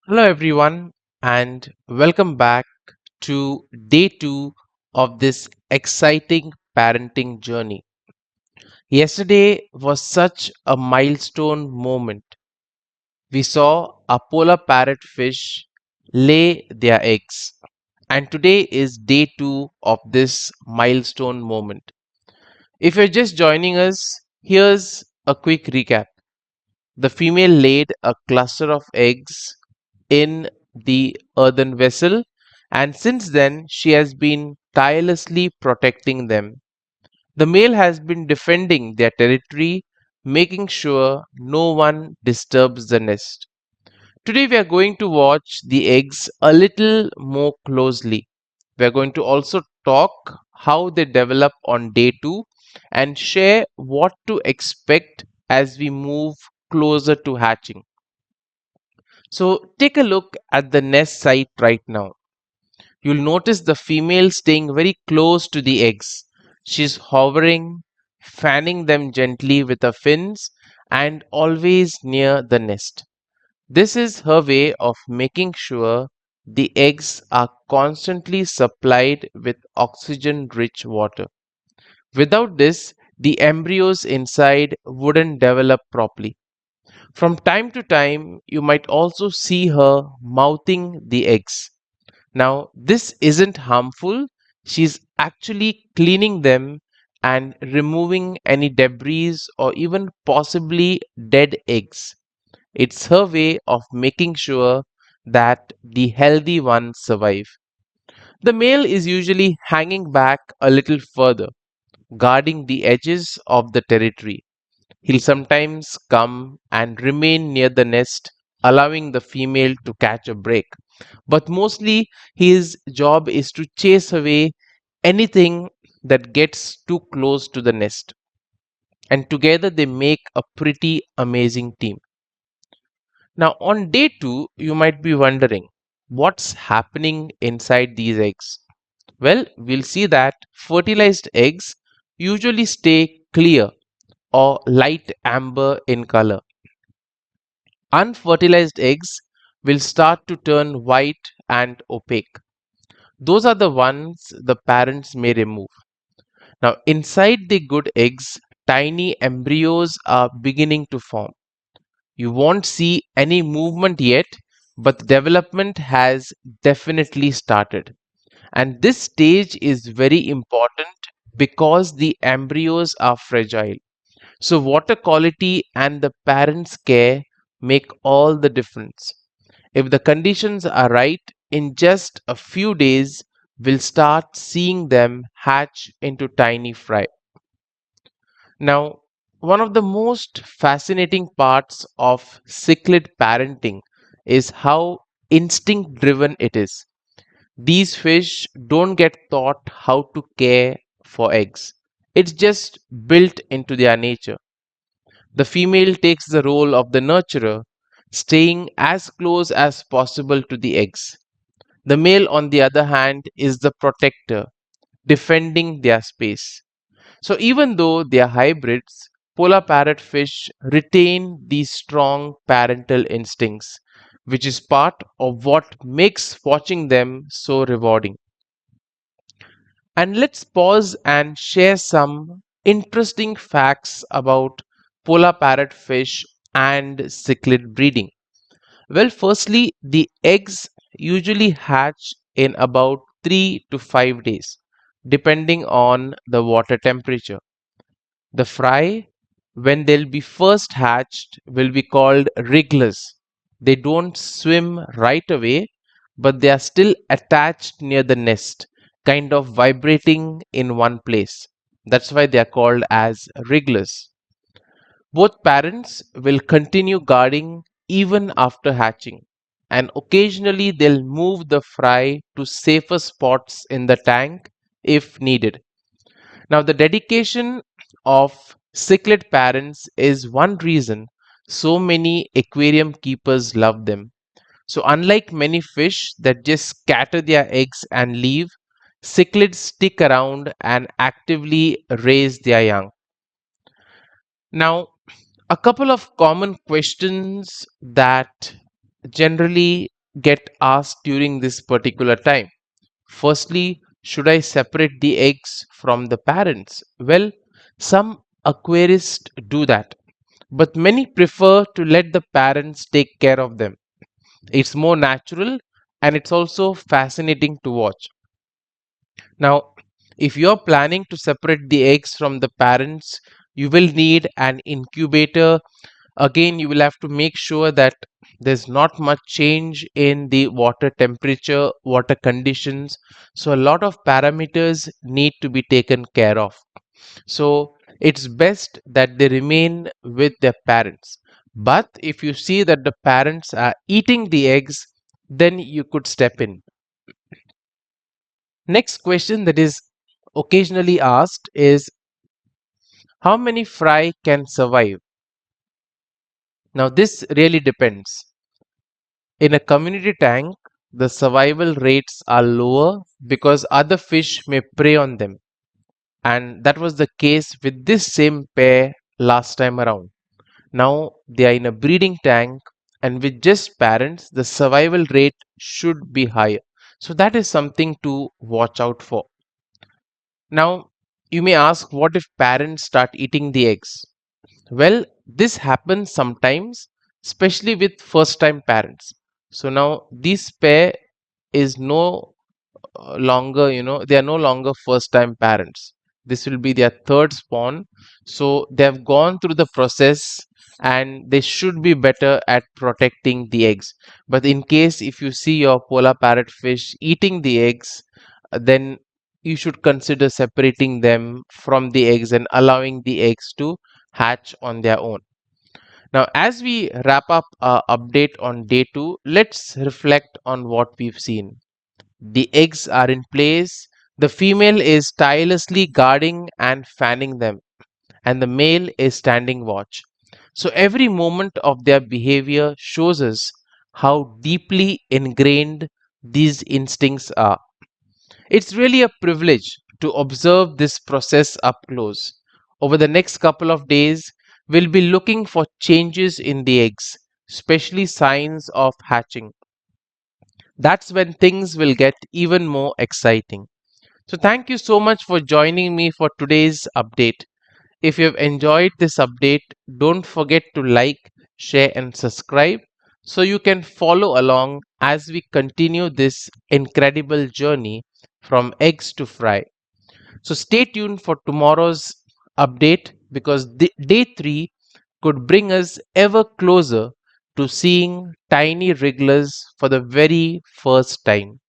Hello, everyone, and welcome back to day two of this exciting parenting journey. Yesterday was such a milestone moment. We saw a polar parrot fish lay their eggs, and today is day two of this milestone moment. If you're just joining us, here's a quick recap. The female laid a cluster of eggs in the earthen vessel, and since then she has been tirelessly protecting them. The male has been defending their territory, making sure no one disturbs the nest. Today we are going to watch the eggs a little more closely. We are going to also talk how they develop on day 2 and share what to expect as we move closer to hatching. So take a look at the nest site right now. You'll notice the female staying very close to the eggs. She's hovering, fanning them gently with her fins, and always near the nest. This is her way of making sure the eggs are constantly supplied with oxygen rich water. Without this, the embryos inside wouldn't develop properly. From time to time, you might also see her mouthing the eggs. Now, this isn't harmful. She's actually cleaning them and removing any debris or even possibly dead eggs. It's her way of making sure that the healthy ones survive. The male is usually hanging back a little further, guarding the edges of the territory. He'll sometimes come and remain near the nest, allowing the female to catch a break. But mostly, his job is to chase away anything that gets too close to the nest. And together, they make a pretty amazing team. Now, on day 2, you might be wondering what's happening inside these eggs. Well, we'll see that fertilized eggs usually stay clear or light amber in color. Unfertilized eggs will start to turn white and opaque. Those are the ones the parents may remove. Now, inside the good eggs, tiny embryos are beginning to form. You won't see any movement yet, but the development has definitely started. And this stage is very important because the embryos are fragile. So, water quality and the parent's care make all the difference. If the conditions are right, in just a few days, we'll start seeing them hatch into tiny fry. Now, one of the most fascinating parts of cichlid parenting is how instinct driven it is. These fish don't get taught how to care for eggs, it's just built into their nature. The female takes the role of the nurturer, staying as close as possible to the eggs. The male, on the other hand, is the protector, defending their space. So, even though they are hybrids, polar parrot fish retain these strong parental instincts, which is part of what makes watching them so rewarding. And let's pause and share some interesting facts about polar parrot fish and cichlid breeding. Well, firstly, the eggs usually hatch in about 3 to 5 days, depending on the water temperature. The fry, when they'll be first hatched, will be called wrigglers. They don't swim right away, but they are still attached near the nest, kind of vibrating in one place. That's why they are called as wrigglers. Both parents will continue guarding even after hatching, and occasionally they'll move the fry to safer spots in the tank if needed. Now, the dedication of cichlid parents is one reason so many aquarium keepers love them. So, unlike many fish that just scatter their eggs and leave, cichlids stick around and actively raise their young. Now, a couple of common questions that generally get asked during this particular time. Firstly, should I separate the eggs from the parents? Well, some aquarists do that, but many prefer to let the parents take care of them. It's more natural and it's also fascinating to watch. Now, if you're planning to separate the eggs from the parents, you will need an incubator. Again, you will have to make sure that there's not much change in the water temperature, water conditions. So, a lot of parameters need to be taken care of. So, it's best that they remain with their parents. But if you see that the parents are eating the eggs, then you could step in. Next question that is occasionally asked is, how many fry can survive? Now, this really depends. In a community tank, the survival rates are lower because other fish may prey on them. And that was the case with this same pair last time around. Now they are in a breeding tank, and with just parents, the survival rate should be higher. So that is something to watch out for. Now, you may ask, what if parents start eating the eggs? Well, this happens sometimes, especially with first time parents. So now this pair is no longer, they are no longer first time parents. This will be their third spawn. So they have gone through the process and they should be better at protecting the eggs. But in case if you see your polar parrot fish eating the eggs, then you should consider separating them from the eggs and allowing the eggs to hatch on their own. Now, as we wrap up our update on day 2, let's reflect on what we've seen. The eggs are in place. The female is tirelessly guarding and fanning them, and the male is standing watch. So every moment of their behavior shows us how deeply ingrained these instincts are. It's really a privilege to observe this process up close. Over the next couple of days, we'll be looking for changes in the eggs, especially signs of hatching. That's when things will get even more exciting. So, thank you so much for joining me for today's update. If you've enjoyed this update, don't forget to like, share, and subscribe so you can follow along as we continue this incredible journey from eggs to fry. So, stay tuned for tomorrow's update because day 3 could bring us ever closer to seeing tiny wrigglers for the very first time.